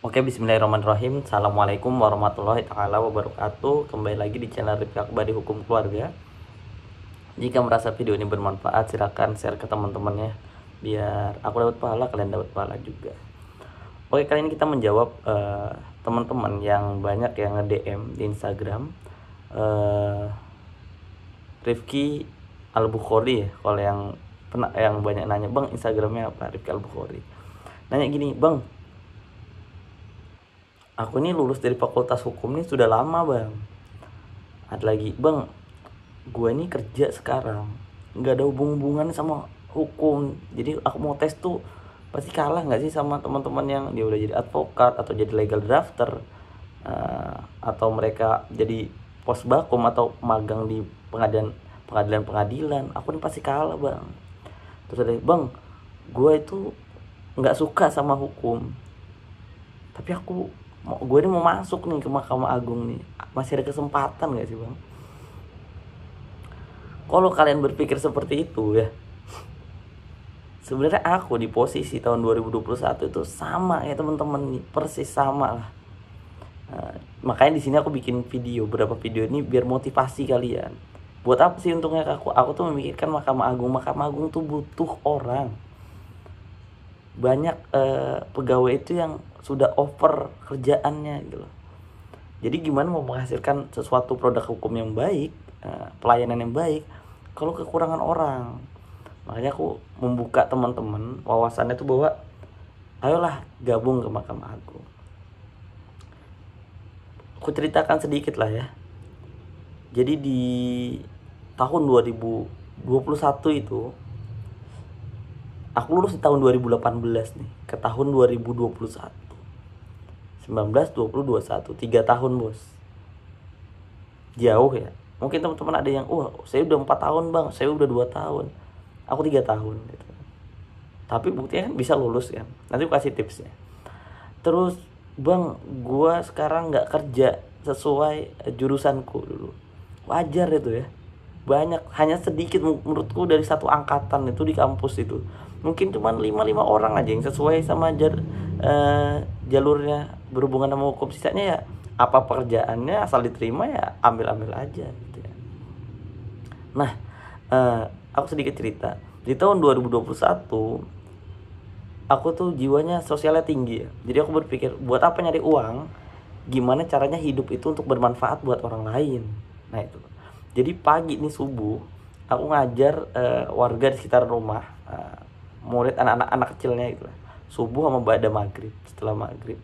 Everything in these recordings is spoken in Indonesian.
Oke, bismillahirrahmanirrahim. Assalamualaikum warahmatullahi taala wabarakatuh. Kembali lagi di channel Rifki Akbari Hukum Keluarga. Jika merasa video ini bermanfaat, silakan share ke teman-temannya biar aku dapat pahala, kalian dapat pahala juga. Oke, kali ini kita menjawab teman-teman yang banyak yang nge-DM di Instagram. Rifki Al-Bukhari ya, kalau yang banyak nanya, "Bang, Instagramnya apa?" Rifki Al-Bukhari. Nanya gini, "Bang, aku ini lulus dari fakultas hukum ini sudah lama, Bang. Ada lagi, Bang, gue ini kerja sekarang, nggak ada hubungan sama hukum. Jadi aku mau tes tuh pasti kalah nggak sih sama teman-teman yang dia udah jadi advokat atau jadi legal drafter, atau mereka jadi posbakum atau magang di pengadilan. Aku ini pasti kalah, Bang." Terus ada, "Bang, gue itu nggak suka sama hukum, tapi gue ini mau masuk nih ke Mahkamah Agung nih, masih ada kesempatan nggak sih, Bang?" Kalau kalian berpikir seperti itu ya, sebenarnya aku di posisi tahun 2021 itu sama ya teman-teman nih, persis sama lah. Makanya di sini aku bikin beberapa video ini biar motivasi kalian. Buat apa sih untungnya aku? Aku tuh memikirkan Mahkamah Agung. Mahkamah Agung tuh butuh orang. Banyak pegawai itu yang sudah over kerjaannya gitu loh. Jadi gimana mau menghasilkan sesuatu produk hukum yang baik, pelayanan yang baik, kalau kekurangan orang. Makanya aku membuka teman-teman wawasannya tuh bahwa ayolah gabung ke Mahkamah Agung. Aku ceritakan sedikit lah ya. Jadi di tahun 2021 itu, aku lulus di tahun 2018 nih, ke tahun 2021. 19, 20, 21, 3 tahun, Bos. Jauh ya. Mungkin teman-teman ada yang, "Wah, saya udah 4 tahun, Bang. Saya udah 2 tahun." Aku 3 tahun gitu. Tapi buktinya kan bisa lulus kan. Nanti aku kasih tipsnya. Terus, "Bang, gua sekarang nggak kerja sesuai jurusanku dulu." Wajar itu ya. Banyak, hanya sedikit menurutku dari satu angkatan itu di kampus itu. Mungkin cuma 5 orang aja yang sesuai sama jalurnya berhubungan sama hukum. Sisanya ya apa pekerjaannya asal diterima ya ambil-ambil aja gitu ya. Nah, aku sedikit cerita. Di tahun 2021 aku tuh jiwanya sosialnya tinggi ya. Jadi aku berpikir, buat apa nyari uang? Gimana caranya hidup itu untuk bermanfaat buat orang lain. Nah itu. Jadi pagi nih subuh, aku ngajar warga di sekitar rumah, murid anak-anak kecilnya itu. Subuh sama ba'da maghrib, setelah maghrib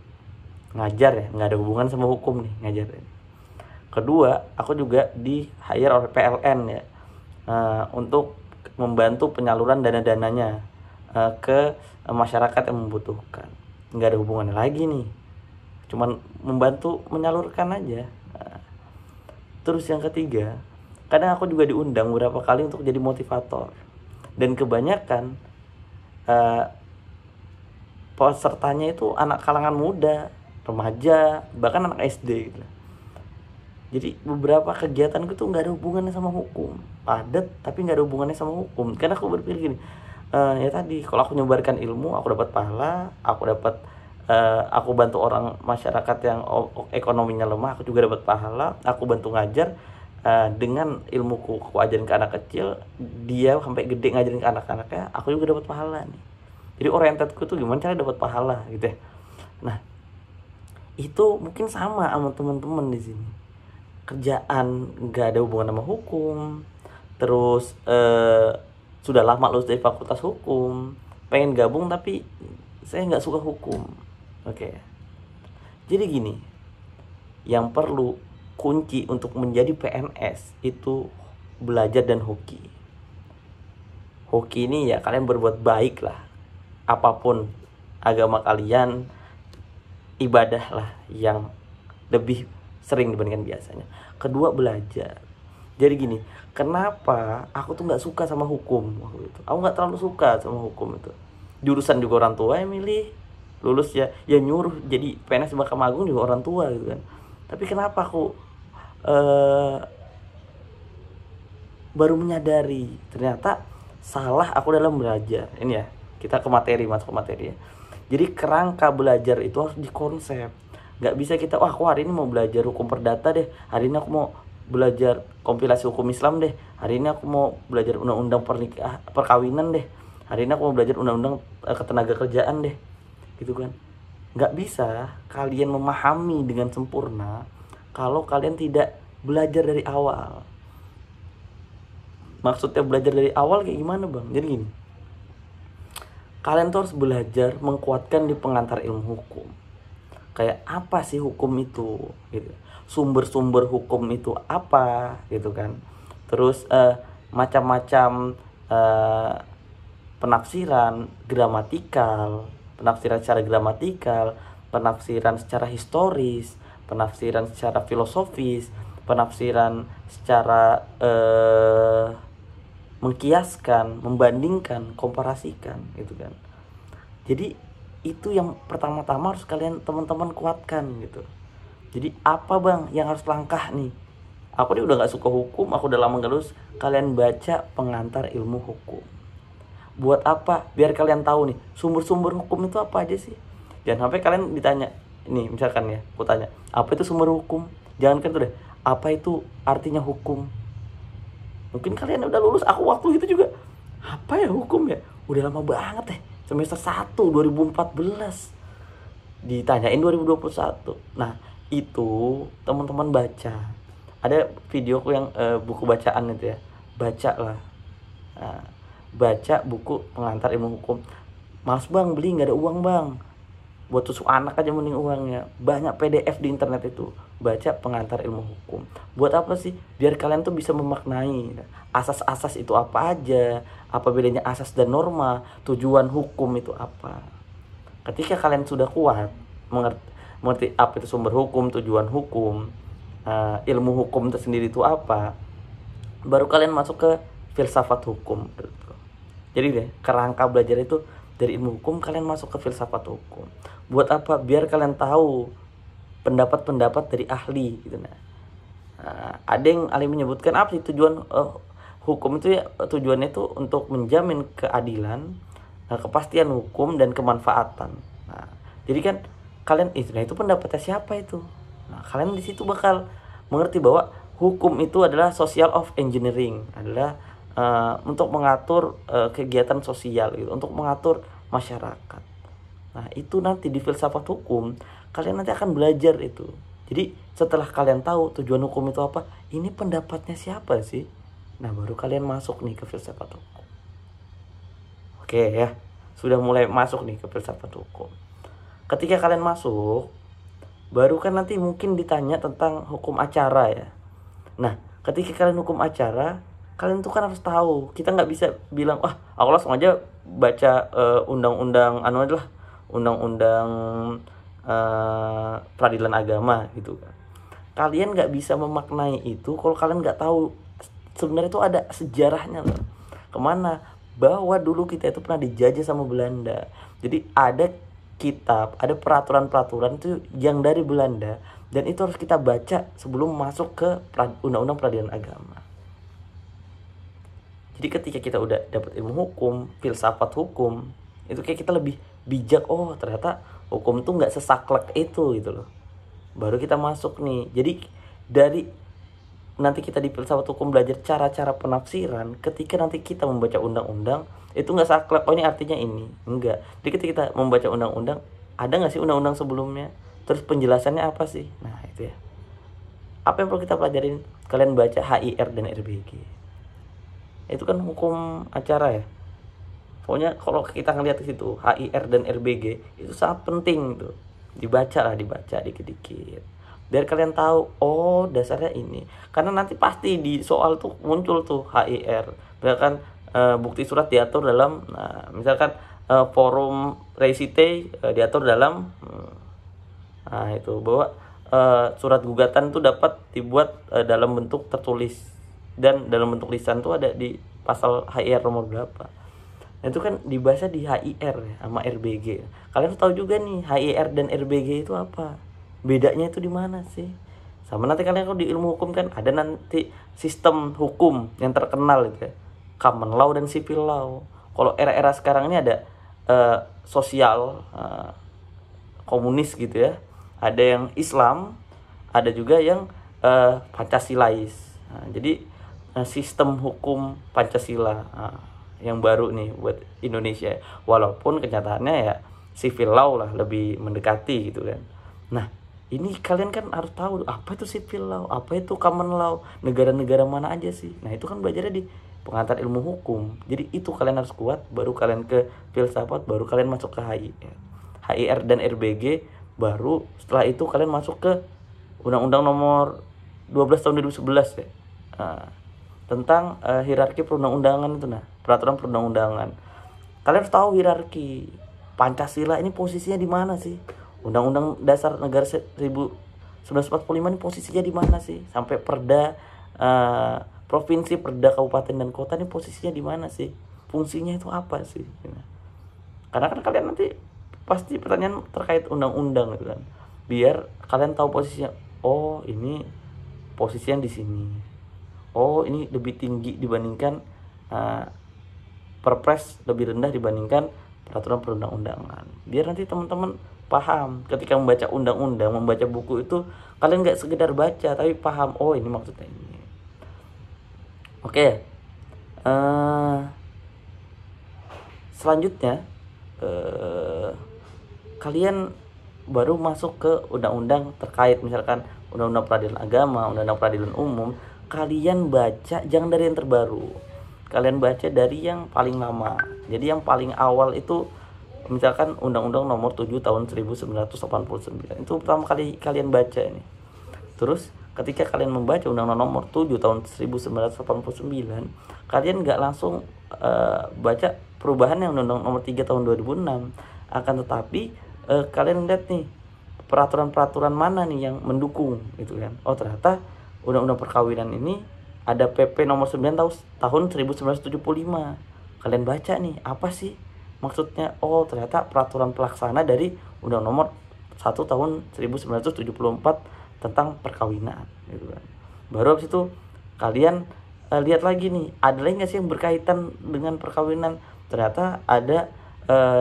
ngajar ya, nggak ada hubungan sama hukum nih ngajar. Kedua, aku juga di hire oleh PLN ya, untuk membantu penyaluran dana-dananya ke masyarakat yang membutuhkan. Nggak ada hubungannya lagi nih, cuman membantu menyalurkan aja. Terus yang ketiga, kadang aku juga diundang beberapa kali untuk jadi motivator, dan kebanyakan pesertanya itu anak kalangan muda, remaja, bahkan anak SD gitu. Jadi beberapa kegiatanku tuh nggak ada hubungannya sama hukum, padat tapi nggak ada hubungannya sama hukum. Karena aku berpikir gini, ya tadi, kalau aku nyebarkan ilmu, aku dapat pahala, aku bantu orang masyarakat yang ekonominya lemah, aku juga dapat pahala. Aku bantu ngajar, dengan ilmuku aku ajarin ke anak kecil, dia sampai gede ngajarin ke anak-anaknya, aku juga dapat pahala nih. Jadi orientedku tuh gimana cara dapat pahala gitu ya. Nah, itu mungkin sama teman-teman di sini. Kerjaan nggak ada hubungan sama hukum, terus sudah lama lulus dari fakultas hukum, pengen gabung tapi saya nggak suka hukum. Oke. Jadi gini, yang perlu kunci untuk menjadi PNS itu belajar dan hoki. Hoki ini ya kalian berbuat baik lah, apapun agama kalian, ibadah lah yang lebih sering dibandingkan biasanya. Kedua, belajar. Jadi gini, kenapa aku tuh nggak suka sama hukum waktu itu? Aku nggak terlalu suka sama hukum itu. Jurusan juga orang tua yang milih, lulus ya nyuruh jadi PNS di Mahkamah Agung juga orang tua gitu kan. Tapi kenapa aku baru menyadari ternyata salah aku dalam belajar. Ini ya, kita ke materi, masuk ke materi ya. Jadi kerangka belajar itu harus dikonsep. Nggak bisa kita, wah aku hari ini mau belajar hukum perdata deh, hari ini aku mau belajar kompilasi hukum Islam deh, hari ini aku mau belajar undang-undang perkawinan deh, hari ini aku mau belajar undang-undang ketenaga kerjaan deh, gitu kan. Nggak bisa kalian memahami dengan sempurna kalau kalian tidak belajar dari awal. Maksudnya belajar dari awal kayak gimana bang? Jadi gini, kalian tuh harus belajar menguatkan di pengantar ilmu hukum. Kayak apa sih hukum itu gitu. Sumber-sumber hukum itu apa gitu kan. Terus macam-macam penafsiran gramatikal, penafsiran secara gramatikal, penafsiran secara historis, penafsiran secara filosofis, penafsiran secara mengkiaskan, membandingkan, komparasikan gitu kan. Jadi itu yang pertama-tama harus kalian teman-teman kuatkan gitu. Jadi apa bang yang harus langkah nih? Aku nih udah gak suka hukum, aku udah lama gak lulus. Kalian baca pengantar ilmu hukum. Buat apa? Biar kalian tahu nih sumber-sumber hukum itu apa aja sih. Jangan sampai kalian ditanya, nih misalkan ya, aku tanya, apa itu sumber hukum? Jangan kan tuh deh, apa itu artinya hukum? Mungkin kalian udah lulus, aku waktu itu juga, apa ya hukum ya? Udah lama banget semester 1 2014. Ditanyain 2021. Nah, itu teman-teman baca. Ada videoku yang buku bacaan itu ya. Baca lah. Nah, baca buku pengantar ilmu hukum. Males bang beli, nggak ada uang bang. Buat tusuk anak aja mending uangnya. Banyak PDF di internet itu. Baca pengantar ilmu hukum. Buat apa sih? Biar kalian tuh bisa memaknai asas-asas itu apa aja, apa bedanya asas dan norma, tujuan hukum itu apa. Ketika kalian sudah kuat mengerti apa itu sumber hukum, tujuan hukum, ilmu hukum itu sendiri itu apa, baru kalian masuk ke filsafat hukum. Jadi deh, kerangka belajar itu dari ilmu hukum kalian masuk ke filsafat hukum. Buat apa? Biar kalian tahu pendapat-pendapat dari ahli gitu. Nah, ada yang ahli menyebutkan apa sih tujuan hukum itu ya, tujuannya itu untuk menjamin keadilan, kepastian hukum dan kemanfaatan. Nah, jadi kan kalian itu pendapatnya siapa itu? Nah, kalian di situ bakal mengerti bahwa hukum itu adalah social of engineering, adalah untuk mengatur kegiatan sosial gitu, untuk mengatur masyarakat. Nah, itu nanti di filsafat hukum kalian nanti akan belajar itu. Jadi setelah kalian tahu tujuan hukum itu apa, ini pendapatnya siapa sih? Nah, baru kalian masuk nih ke filsafat hukum. Oke ya, sudah mulai masuk nih ke filsafat hukum. Ketika kalian masuk, baru kan nanti mungkin ditanya tentang hukum acara ya. Nah, ketika kalian hukum acara, kalian tuh kan harus tahu. Kita nggak bisa bilang, wah aku langsung aja baca undang-undang undang-undang peradilan agama gitu kan. Kalian nggak bisa memaknai itu kalau kalian nggak tahu sebenarnya itu ada sejarahnya loh. Kemana? Bahwa dulu kita itu pernah dijajah sama Belanda. Jadi ada kitab, ada peraturan-peraturan itu yang dari Belanda, dan itu harus kita baca sebelum masuk ke undang-undang peradilan agama. Jadi ketika kita udah dapat ilmu hukum, filsafat hukum, itu kayak kita lebih bijak. Oh ternyata hukum tuh nggak sesaklek itu gitu loh. Baru kita masuk nih. Jadi dari nanti kita di filsafat hukum belajar cara-cara penafsiran. Ketika nanti kita membaca undang-undang, itu nggak saklek, oh ini artinya ini. Enggak. Jadi ketika kita membaca undang-undang, ada nggak sih undang-undang sebelumnya? Terus penjelasannya apa sih? Nah itu ya. Apa yang perlu kita pelajarin? Kalian baca HIR dan RBG. Itu kan hukum acara ya. Pokoknya kalau kita ngelihat di situ HIR dan RBG itu sangat penting tuh. Dibaca dikit-dikit. Biar kalian tahu, oh dasarnya ini. Karena nanti pasti di soal tuh muncul tuh HIR. Misalkan bukti surat diatur dalam, misalkan forum resite diatur dalam, nah itu bahwa surat gugatan tuh dapat dibuat dalam bentuk tertulis dan dalam bentuk lisan tuh ada di pasal HIR nomor berapa. Nah, itu kan dibahasnya di HIR ya, sama RBG. Kalian tahu juga nih HIR dan RBG itu apa? Bedanya itu di mana sih? Sama nanti kalian kalau di ilmu hukum kan ada nanti sistem hukum yang terkenal itu ya. Common law dan civil law. Kalau era-era sekarang ini ada sosial, komunis gitu ya, ada yang Islam, ada juga yang Pancasilais. Jadi sistem hukum Pancasila yang baru nih buat Indonesia, walaupun kenyataannya ya civil law lah lebih mendekati gitu kan. Nah ini kalian kan harus tahu apa itu civil law, apa itu common law, negara-negara mana aja sih. Nah itu kan belajarnya di pengantar ilmu hukum. Jadi itu kalian harus kuat, baru kalian ke filsafat, baru kalian masuk ke HIR dan RBG, baru setelah itu kalian masuk ke Undang-Undang nomor 12 tahun 2011 ya. Tentang hierarki perundang-undangan itu, peraturan perundang-undangan. Kalian harus tahu hierarki Pancasila ini posisinya di mana sih? Undang-Undang Dasar Negara 1945 ini posisinya di mana sih? Sampai Perda provinsi, Perda kabupaten dan kota ini posisinya di mana sih? Fungsinya itu apa sih? Karena kan kalian nanti pasti pertanyaan terkait undang-undang gitu kan. Biar kalian tahu posisinya. Oh, ini posisinya di sini. Oh, ini lebih tinggi dibandingkan Perpres, lebih rendah dibandingkan peraturan perundang-undangan. Biar nanti teman-teman paham ketika membaca undang-undang, membaca buku itu kalian nggak sekedar baca tapi paham. Oh, ini maksudnya ini. Oke. Selanjutnya kalian baru masuk ke undang-undang terkait, misalkan undang-undang peradilan agama, undang-undang peradilan umum. Kalian baca jangan dari yang terbaru, kalian baca dari yang paling lama. Jadi yang paling awal itu misalkan undang-undang nomor 7 tahun 1989, itu pertama kali kalian baca ini. Terus ketika kalian membaca undang-undang nomor 7 tahun 1989, kalian nggak langsung baca perubahan yang undang-undang nomor 3 tahun 2006, akan tetapi kalian lihat nih peraturan-peraturan mana nih yang mendukung gitu kan. Oh, ternyata undang-undang perkawinan ini ada PP nomor 9 tahun 1975. Kalian baca nih, apa sih maksudnya? Oh, ternyata peraturan pelaksana dari undang nomor 1 tahun 1974 tentang perkawinan gitu kan. Baru habis itu kalian lihat lagi nih, ada lagi nggak sih yang berkaitan dengan perkawinan? Ternyata ada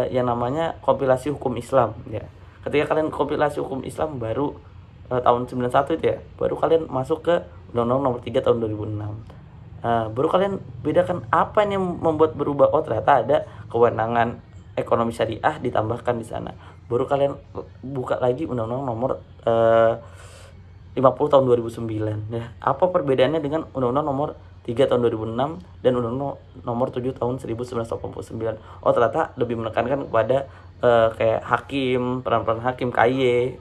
yang namanya kompilasi hukum Islam ya. Ketika kalian kompilasi hukum Islam baru tahun 91 itu ya, baru kalian masuk ke Undang-Undang nomor 3 tahun 2006. Baru kalian bedakan apa yang membuat berubah. Oh, ternyata ada kewenangan ekonomi syariah ditambahkan di sana. Baru kalian buka lagi Undang-Undang nomor 50 tahun 2009 ya. Apa perbedaannya dengan Undang-Undang nomor 3 tahun 2006 dan Undang-Undang nomor 7 tahun 1989? Oh, ternyata lebih menekankan kepada kayak hakim, peran-peran hakim, KY,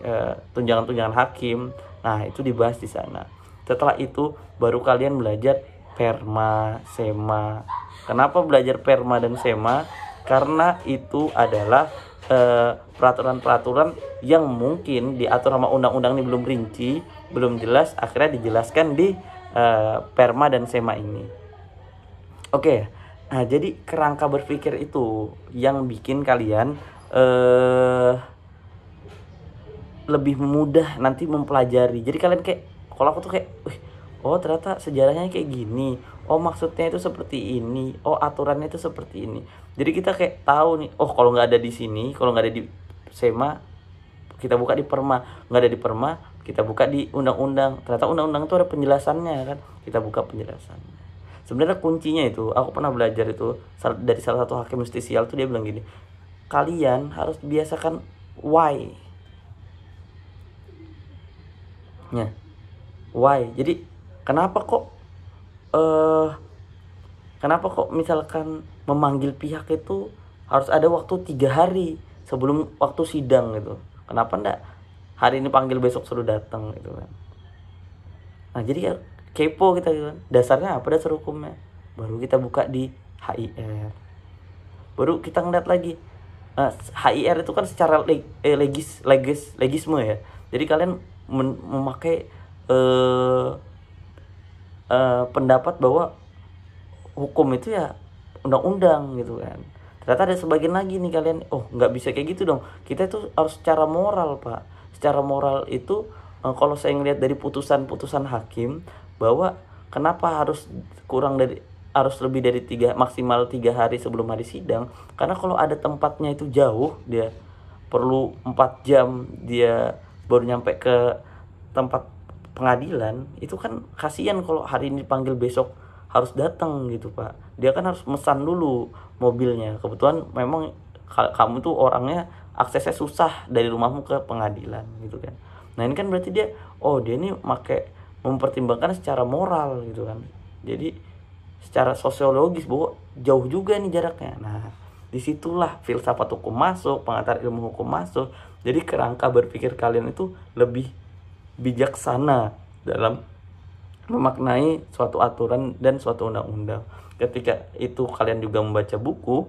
tunjangan-tunjangan hakim. Nah, itu dibahas di sana. Setelah itu baru kalian belajar Perma, Sema. Kenapa belajar Perma dan Sema? Karena itu adalah peraturan-peraturan yang mungkin diatur sama undang-undang ini belum rinci, belum jelas, akhirnya dijelaskan di Perma dan Sema ini. Oke. Nah, jadi kerangka berpikir itu yang bikin kalian lebih mudah nanti mempelajari. Jadi kalian kayak, kalau aku tuh kayak, oh ternyata sejarahnya kayak gini, oh maksudnya itu seperti ini, oh aturannya itu seperti ini. Jadi kita kayak tahu nih, oh kalau nggak ada di sini, kalau nggak ada di Sema, kita buka di Perma, nggak ada di Perma, kita buka di undang-undang. Ternyata undang-undang itu ada penjelasannya kan, kita buka penjelasannya. Sebenarnya kuncinya itu, aku pernah belajar itu dari salah satu hakim justisial tuh, dia bilang gini, kalian harus biasakan why. Ya, why. Jadi kenapa kok misalkan memanggil pihak itu harus ada waktu 3 hari sebelum waktu sidang gitu? Kenapa ndak hari ini panggil besok suruh datang gitu kan? Nah, jadi ya kepo kita gitu kan. Dasarnya apa, dasar hukumnya? Baru kita buka di HIR. Baru kita ngeliat lagi. HIR itu kan secara legisme ya. Jadi kalian memakai pendapat bahwa hukum itu ya undang-undang gitu kan. Ternyata ada sebagian lagi nih kalian, oh nggak bisa kayak gitu dong. Kita itu harus secara moral, Pak. Secara moral itu kalau saya ngelihat dari putusan-putusan hakim, bahwa kenapa harus kurang dari harus lebih dari maksimal 3 hari sebelum hari sidang. Karena kalau ada tempatnya itu jauh, dia perlu 4 jam dia baru nyampe ke tempat pengadilan, itu kan kasihan kalau hari ini panggil besok harus datang gitu Pak. Dia kan harus mesan dulu mobilnya. Kebetulan memang kamu tuh orangnya aksesnya susah dari rumahmu ke pengadilan gitu kan. Nah ini kan berarti dia ini mempertimbangkan secara moral gitu kan. Jadi secara sosiologis bahwa jauh juga nih jaraknya. Nah disitulah filsafat hukum masuk, pengantar ilmu hukum masuk. Jadi kerangka berpikir kalian itu lebih bijaksana dalam memaknai suatu aturan dan suatu undang-undang. Ketika itu kalian juga membaca buku,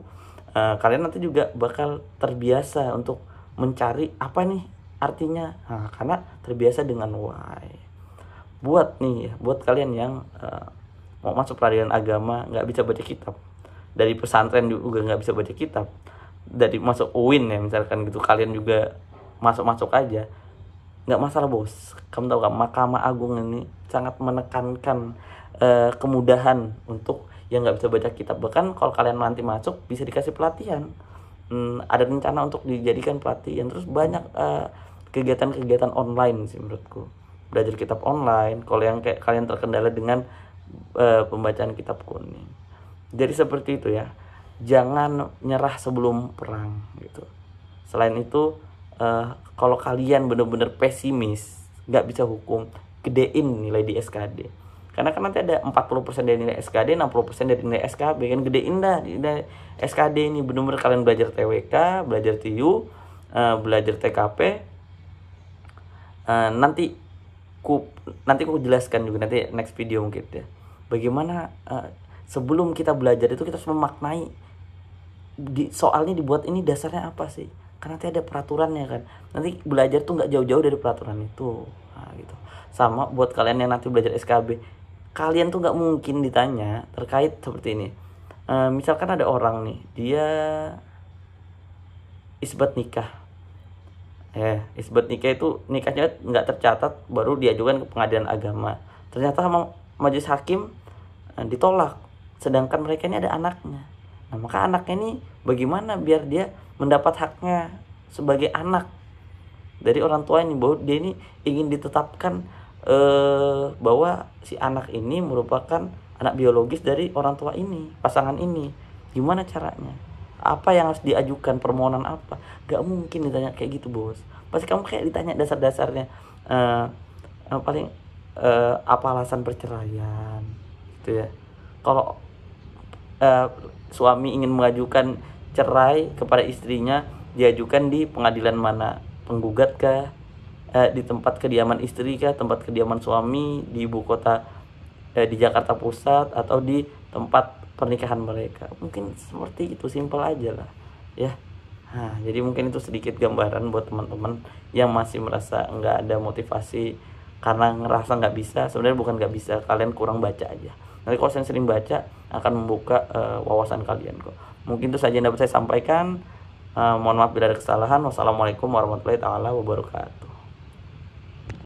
kalian nanti juga bakal terbiasa untuk mencari apa nih artinya. Nah, karena terbiasa dengan why. Buat kalian yang mau masuk peradilan agama nggak bisa baca kitab, dari pesantren juga nggak bisa baca kitab, dari masuk UIN ya misalkan gitu, kalian juga masuk aja, nggak masalah bos. Kamu tahu kan Mahkamah Agung ini sangat menekankan kemudahan untuk yang nggak bisa baca kitab. Bahkan kalau kalian nanti masuk bisa dikasih pelatihan, ada rencana untuk dijadikan pelatihan. Terus banyak kegiatan-kegiatan online sih menurutku, belajar kitab online kalau yang kayak kalian terkendala dengan pembacaan kitab kuning. Jadi seperti itu ya, jangan nyerah sebelum perang gitu. Selain itu kalau kalian benar-benar pesimis nggak bisa hukum, gedein nilai di SKD. Karena kan nanti ada 40% dari nilai SKD, 60% dari nilai SKB, kan gedein dah di nilai SKD ini. Benar-benar kalian belajar TWK, belajar TIU, belajar TKP. Nanti ku jelaskan juga nanti next video mungkin ya, bagaimana sebelum kita belajar itu kita harus memaknai soalnya dibuat ini dasarnya apa sih. Karena nanti ada peraturannya kan, nanti belajar tuh nggak jauh-jauh dari peraturan itu. Nah, gitu. Sama buat kalian yang nanti belajar SKB, kalian tuh nggak mungkin ditanya terkait seperti ini. Misalkan ada orang nih, dia isbat nikah. Isbat nikah itu nikahnya nggak tercatat, baru diajukan ke pengadilan agama. Ternyata sama majelis hakim ditolak, sedangkan mereka ini ada anaknya. Nah maka anaknya ini bagaimana biar dia mendapat haknya sebagai anak dari orang tua ini, bahwa dia ini ingin ditetapkan bahwa si anak ini merupakan anak biologis dari orang tua ini, pasangan ini. Gimana caranya? Apa yang harus diajukan, permohonan apa? Gak mungkin ditanya kayak gitu bos. Pasti kamu kayak ditanya dasar-dasarnya, paling apa alasan perceraian gitu ya. Kalau suami ingin mengajukan cerai kepada istrinya, diajukan di pengadilan mana? Penggugat kah? Di tempat kediaman istri kah? Tempat kediaman suami di ibu kota, di Jakarta Pusat, atau di tempat pernikahan mereka? Mungkin seperti itu, simpel aja lah ya. Nah jadi mungkin itu sedikit gambaran buat teman-teman yang masih merasa nggak ada motivasi karena ngerasa nggak bisa. Sebenarnya bukan nggak bisa, kalian kurang baca aja. Nanti kalau saya sering baca akan membuka wawasan kalian kok. Mungkin itu saja yang dapat saya sampaikan. Mohon maaf bila ada kesalahan. Wassalamualaikum warahmatullahi taala wabarakatuh.